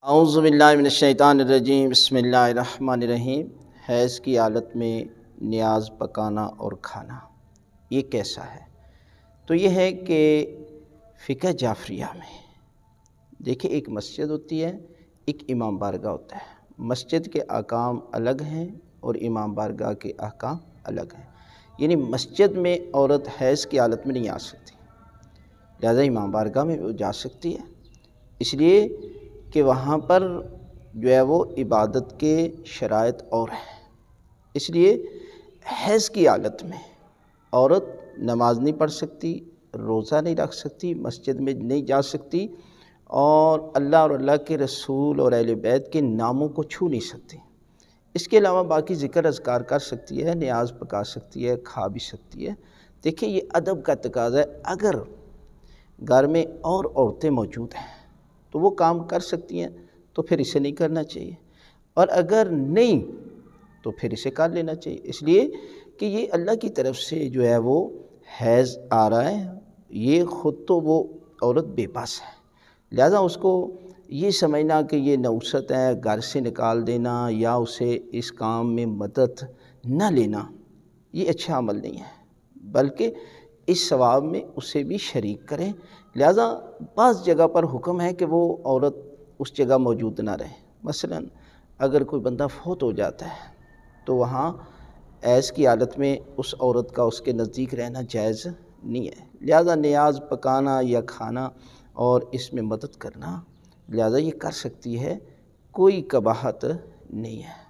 اعوذ باللہ من الشیطان الرجیم، بسم اللہ الرحمن الرحیم۔ حیض کی حالت میں نیاز پکانا اور کھانا یہ کیسا ہے؟ تو یہ ہے کہ فقہ جعفریہ میں دیکھیں، ایک مسجد ہوتی ہے، ایک امام بارگاہ ہوتا ہے۔ مسجد کے احکام الگ ہیں اور امام بارگاہ کے احکام الگ ہیں۔ یعنی مسجد میں عورت حیض کی حالت میں نہیں آ سکتی، لہذا امام بارگاہ میں وہ جا سکتی ہے، اس لیے کہ وہاں پر جو ہے وہ عبادت کے شرائط اور ہیں۔ اس لیے حیض کی حالت میں عورت نماز نہیں پڑھ سکتی، روزہ نہیں رکھ سکتی، مسجد میں نہیں جا سکتی، اور اللہ اور اللہ کے رسول اور اہل بیت کے ناموں کو چھو نہیں سکتی۔ اس کے علاوہ باقی ذکر اذکار کر سکتی ہے، نیاز پکا سکتی ہے، کھا بھی سکتی ہے۔ دیکھیں، یہ ادب کا تقاضا ہے۔ اگر گھر میں اور عورتیں موجود ہیں تو وہ کام کر سکتی ہیں، تو پھر اسے نہیں کرنا چاہیے، اور اگر نہیں تو پھر اسے کر لینا چاہیے، اس لیے کہ یہ اللہ کی طرف سے جو ہے وہ حیض آ رہا ہے، یہ خود تو وہ عورت بے بس ہے، لہذا اس کو یہ سمجھنا کہ یہ نوست ہے، گھر سے نکال دینا یا اسے اس کام میں مدد نہ لینا، یہ اچھا عمل نہیں ہے، بلکہ اس ثواب میں اسے بھی شریک کریں۔ لہذا بعض جگہ پر حکم ہے کہ وہ عورت اس جگہ موجود نہ رہے۔ مثلا اگر کوئی بندہ فوت ہو جاتا ہے تو وہاں حیض کی حالت میں اس عورت کا اس کے نزدیک رہنا جائز نہیں ہے، لہذا نیاز پکانا یا کھانا اور اس میں مدد کرنا، لہذا یہ کر سکتی ہے، کوئی قباحت نہیں ہے۔